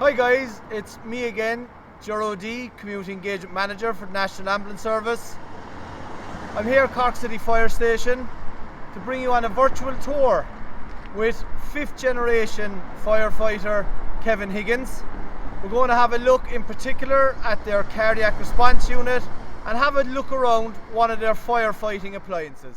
Hi guys, it's me again, Jero D, Community Engagement Manager for the National Ambulance Service. I'm here at Cork City Fire Station to bring you on a virtual tour with 5th generation firefighter Kevin Higgins. We're going to have a look in particular at their cardiac response unit and have a look around one of their firefighting appliances.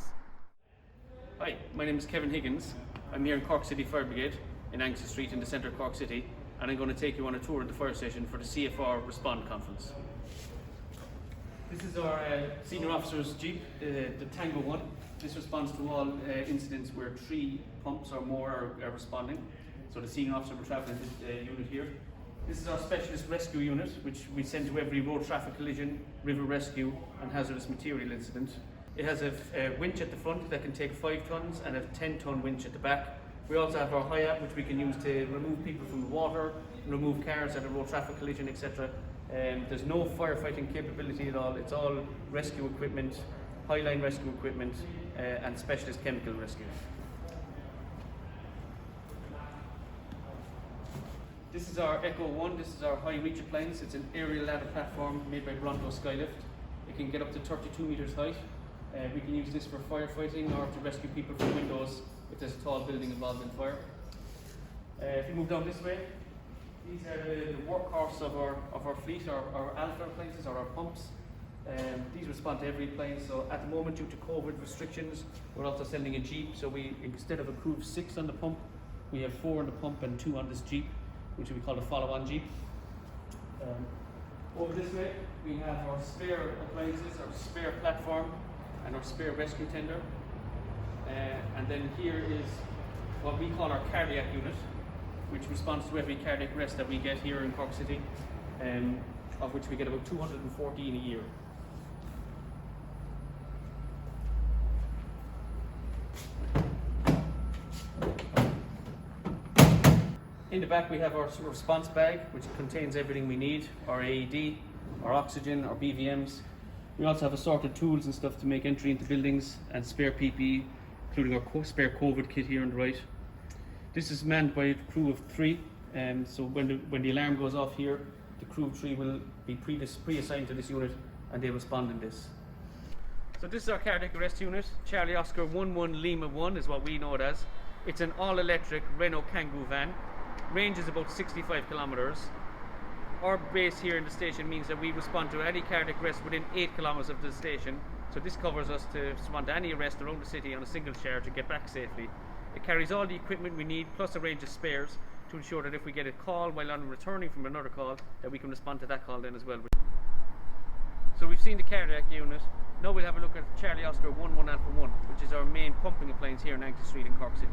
Hi, my name is Kevin Higgins. I'm here in Cork City Fire Brigade in Angus Street in the centre of Cork City, and I'm going to take you on a tour of the fire station for the CFR Respond Conference. This is our senior officer's Jeep, the Tango one. This responds to all incidents where 3 pumps or more are responding. So the senior officer will travel in this unit here. This is our specialist rescue unit, which we send to every road traffic collision, river rescue and hazardous material incident. It has a winch at the front that can take 5 tons and a 10-ton winch at the back. We also have our HIAB, which we can use to remove people from the water, remove cars at a road traffic collision, etc. There's no firefighting capability at all. It's all rescue equipment, highline rescue equipment, and specialist chemical rescue. This is our Echo 1. This is our high reach appliance. It's an aerial ladder platform made by Bronto Skylift. It can get up to 32 meters height. We can use this for firefighting or to rescue people from windows if there's a tall building involved in fire. If you move down this way, these are the workhorse of our fleet, our alpha appliances or our pumps. These respond to every appliance. So at the moment, due to COVID restrictions, we're also sending a Jeep. So we, instead of a crew of 6 on the pump, we have 4 on the pump and 2 on this Jeep, which we call a follow-on Jeep. Over this way, we have our spare appliances, our spare platform, and our spare rescue tender. And then here is what we call our cardiac unit, which responds to every cardiac arrest that we get here in Cork City, of which we get about 214 a year. In the back we have our response bag, which contains everything we need, our AED, our oxygen, our BVMs. We also have assorted tools and stuff to make entry into buildings and spare PPE, including our spare COVID kit here on the right. This is manned by a crew of 3, so when the alarm goes off here, the crew of 3 will be pre-assigned to this unit and they respond in this. So this is our cardiac arrest unit. Charlie Oscar 11 Lima 1 is what we know it as. It's an all-electric Renault Kangoo van. Range is about 65 kilometers. Our base here in the station means that we respond to any cardiac arrest within 8 kilometers of the station. So this covers us to respond to any arrest around the city on a single charge to get back safely. It carries all the equipment we need, plus a range of spares, to ensure that if we get a call while on returning from another call, that we can respond to that call then as well. So we've seen the cardiac unit. Now we'll have a look at Charlie Oscar 11 Alpha 1, which is our main pumping appliance here in Angus Street in Cork City.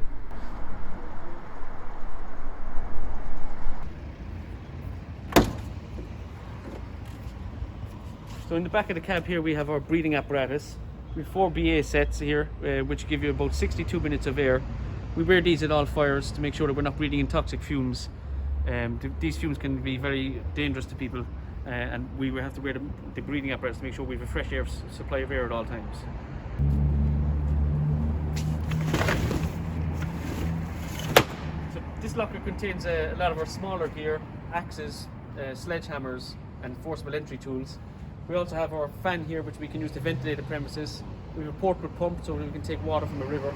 So in the back of the cab here we have our breathing apparatus. We have 4 BA sets here, which give you about 62 minutes of air. We wear these at all fires to make sure that we're not breathing in toxic fumes. These fumes can be very dangerous to people, and we will have to wear the breathing apparatus to make sure we have a fresh air supply of air at all times. So this locker contains a lot of our smaller gear, axes, sledgehammers and forcible entry tools. We also have our fan here, which we can use to ventilate the premises. We have a portable pump so we can take water from a river.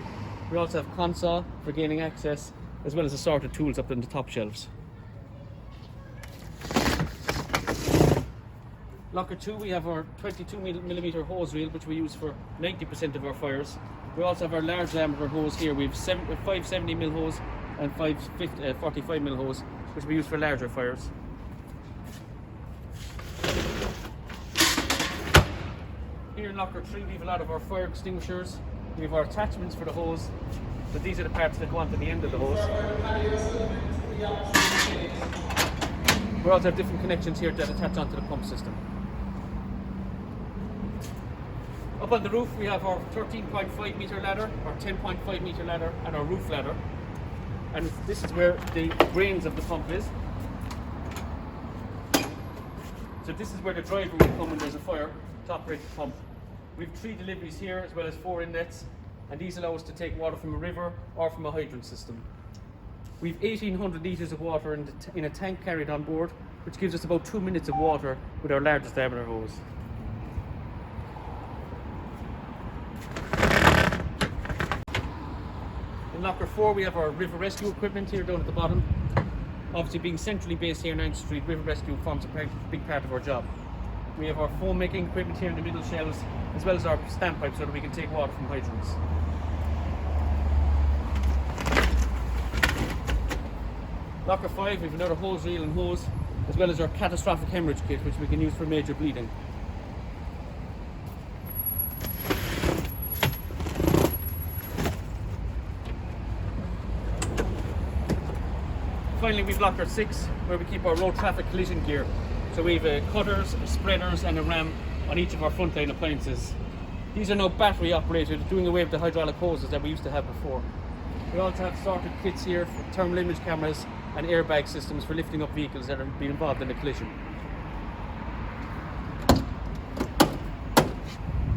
We also have console for gaining access, as well as assorted tools up on the top shelves. Locker 2, we have our 22mm hose reel, which we use for 90% of our fires. We also have our large diameter hose here. We have 5 70mm hose and 5 45mm hose, which we use for larger fires. Here in Locker 3 we have a lot of our fire extinguishers. We have our attachments for the hose. So these are the parts that go onto the end of the hose. We also have different connections here that attach onto the pump system. Up on the roof we have our 13.5 metre ladder, our 10.5 metre ladder and our roof ladder. And this is where the brains of the pump is. So this is where the driver will come when there's a fire to operate the pump. We have 3 deliveries here as well as 4 inlets, and these allow us to take water from a river or from a hydrant system. We've 1,800 litres of water in a tank carried on board, which gives us about 2 minutes of water with our largest diameter hose. In locker 4 we have our river rescue equipment here down at the bottom. Obviously being centrally based here in Angus Street, river rescue forms a big part of our job. We have our foam making equipment here in the middle shelves, as well as our standpipes so that we can take water from hydrants. Locker 5 we have another hose reel and hose, as well as our catastrophic hemorrhage kit, which we can use for major bleeding. Finally, we've locker 6, where we keep our road traffic collision gear. So we have cutters, spreaders and a ram on each of our frontline appliances. These are now battery operated, doing away with the hydraulic hoses that we used to have before. We also have sorted kits here for thermal image cameras and airbag systems for lifting up vehicles that have been involved in a collision.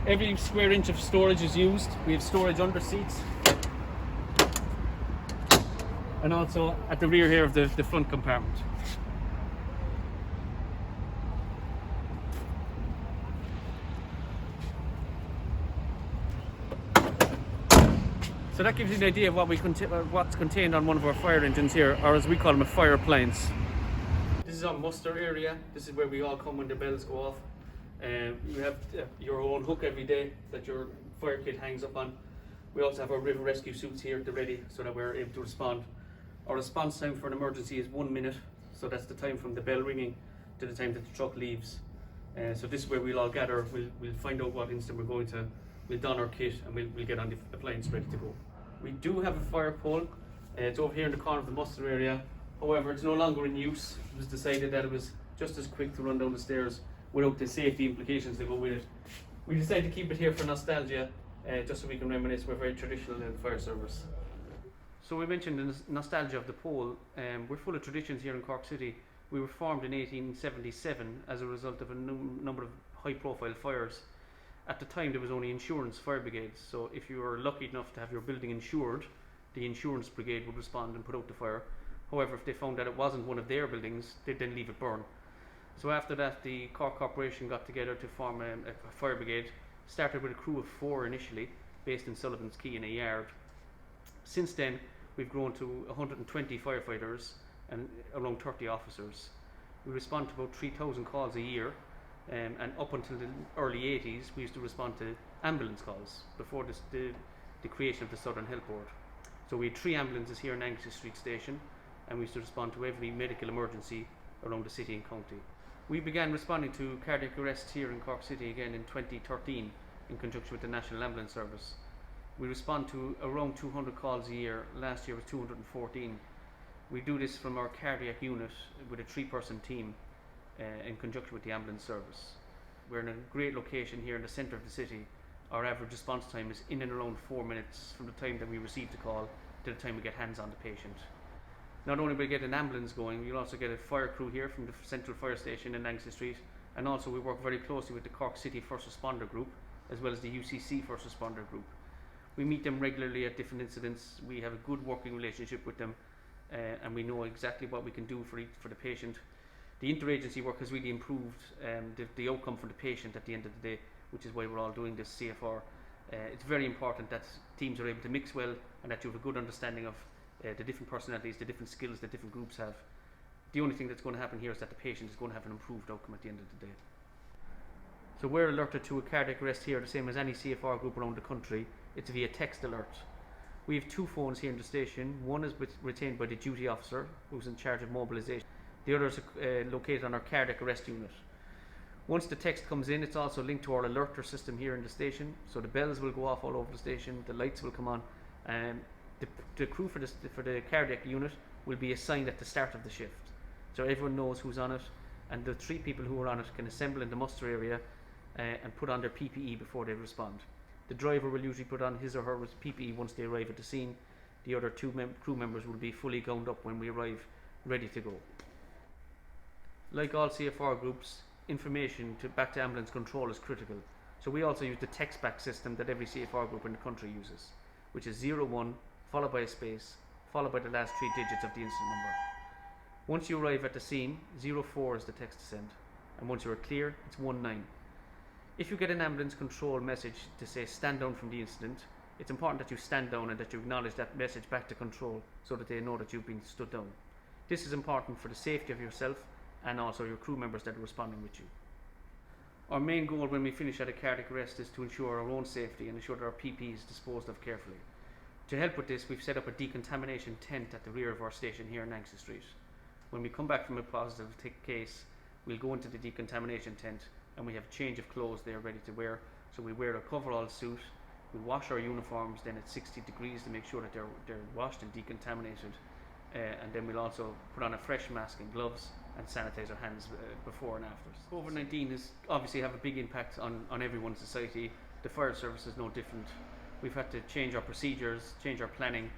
Every square inch of storage is used. We have storage under seats, and also at the rear here of the front compartment. So that gives you an idea of what's contained on one of our fire engines here, or as we call them, a fire appliance. This is our muster area. This is where we all come when the bells go off. You have your own hook every day that your fire kit hangs up on. We also have our river rescue suits here at the ready so that we're able to respond. Our response time for an emergency is 1 minute, so that's the time from the bell ringing to the time that the truck leaves. So this is where we'll all gather. We'll find out what instant we're going to. We'll don our kit and we'll get on the appliance ready to go. We do have a fire pole. It's over here in the corner of the muster area. However, it's no longer in use. It was decided that it was just as quick to run down the stairs without the safety implications that go with it. We decided to keep it here for nostalgia, just so we can reminisce. We're very traditional in fire service. So we mentioned the nostalgia of the pole. We're full of traditions here in Cork City. We were formed in 1877 as a result of a number of high-profile fires. At the time there was only insurance fire brigades, so if you were lucky enough to have your building insured, the insurance brigade would respond and put out the fire. However, if they found that it wasn't one of their buildings, they'd then leave it burn. So after that, the Cork Corporation got together to form a fire brigade. Started with a crew of 4 initially, based in Sullivan's Quay in a yard. Since then, we've grown to 120 firefighters and around 30 officers. We respond to about 3,000 calls a year. And up until the early 80s, we used to respond to ambulance calls before the creation of the Southern Health Board. So we had 3 ambulances here in Angus Street Station, and we used to respond to every medical emergency around the city and county. We began responding to cardiac arrest here in Cork City again in 2013 in conjunction with the National Ambulance Service. We respond to around 200 calls a year. Last year was 214. We do this from our cardiac unit with a 3-person team. In conjunction with the ambulance service. We're in a great location here in the centre of the city. Our average response time is in and around 4 minutes from the time that we receive the call to the time we get hands on the patient. Not only will we get an ambulance going, you'll also get a fire crew here from the Central Fire Station in Angus Street, and also we work very closely with the Cork City First Responder Group as well as the UCC First Responder Group. We meet them regularly at different incidents. We have a good working relationship with them, and we know exactly what we can do for the patient. The interagency work has really improved the outcome for the patient at the end of the day, which is why we're all doing this CFR. It's very important that teams are able to mix well and that you have a good understanding of the different personalities, the different skills that different groups have. The only thing that's going to happen here is that the patient is going to have an improved outcome at the end of the day. So we're alerted to a cardiac arrest here, the same as any CFR group around the country. It's via text alert. We have 2 phones here in the station. One is retained by the duty officer, who's in charge of mobilisation. The other is located on our cardiac arrest unit. Once the text comes in, it's also linked to our alerter system here in the station, so the bells will go off all over the station, the lights will come on, and the crew for the cardiac unit will be assigned at the start of the shift. So everyone knows who's on it, and the 3 people who are on it can assemble in the muster area and put on their PPE before they respond. The driver will usually put on his or her PPE once they arrive at the scene. The other 2 crew members will be fully gowned up when we arrive, ready to go. Like all CFR groups, information back to ambulance control is critical. So we also use the text back system that every CFR group in the country uses, which is 01 followed by a space followed by the last 3 digits of the incident number. Once you arrive at the scene, 04 is the text to send, and once you are clear, it's 19. If you get an ambulance control message to say stand down from the incident, it's important that you stand down and that you acknowledge that message back to control so that they know that you've been stood down. This is important for the safety of yourself and also your crew members that are responding with you. Our main goal when we finish at a cardiac arrest is to ensure our own safety and ensure that our PPE is disposed of carefully. To help with this, we've set up a decontamination tent at the rear of our station here in Anxley Street. When we come back from a positive case, we'll go into the decontamination tent and we have a change of clothes there ready to wear. So we wear a coverall suit, we wash our uniforms then at 60 degrees to make sure that they're washed and decontaminated. And then we'll also put on a fresh mask and gloves and sanitize our hands before and after. COVID-19 has obviously have a big impact on everyone in society. The fire service is no different. We've had to change our procedures, change our planning,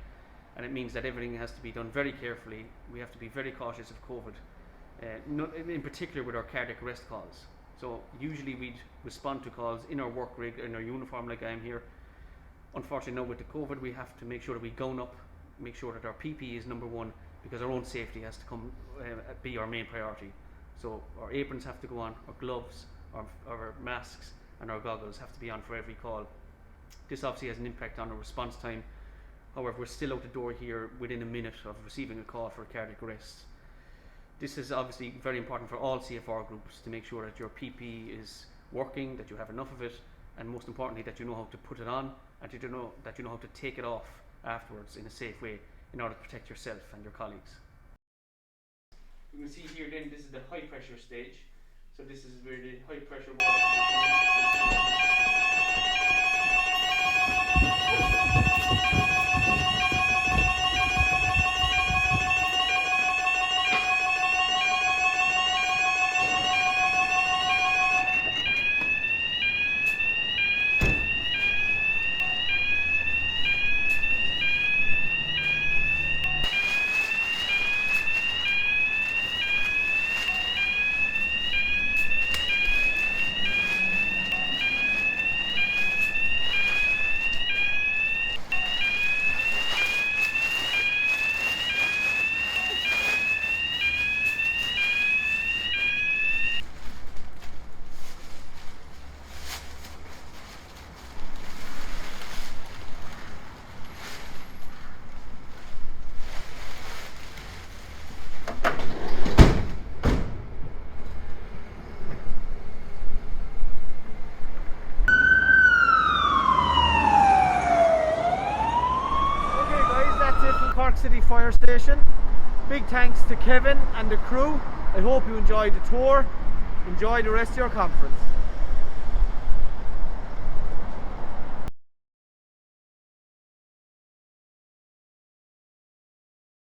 and it means that everything has to be done very carefully. We have to be very cautious of COVID, in particular with our cardiac arrest calls. So usually we'd respond to calls in our work rig, in our uniform like I am here. Unfortunately now with the COVID we have to make sure that we gown up, make sure that our PPE is number one, because our own safety has to be our main priority. So our aprons have to go on, our gloves, our masks and our goggles have to be on for every call. This obviously has an impact on our response time. However, we're still out the door here within a minute of receiving a call for a cardiac arrest. This is obviously very important for all CFR groups to make sure that your PPE is working, that you have enough of it, and most importantly that you know how to put it on and that you know how to take it off afterwards in a safe way in order to protect yourself and your colleagues. You can see here then this is the high pressure stage. So this is where the high pressure water Cork City Fire Station. Big thanks to Kevin and the crew. I hope you enjoyed the tour. Enjoy the rest of your conference.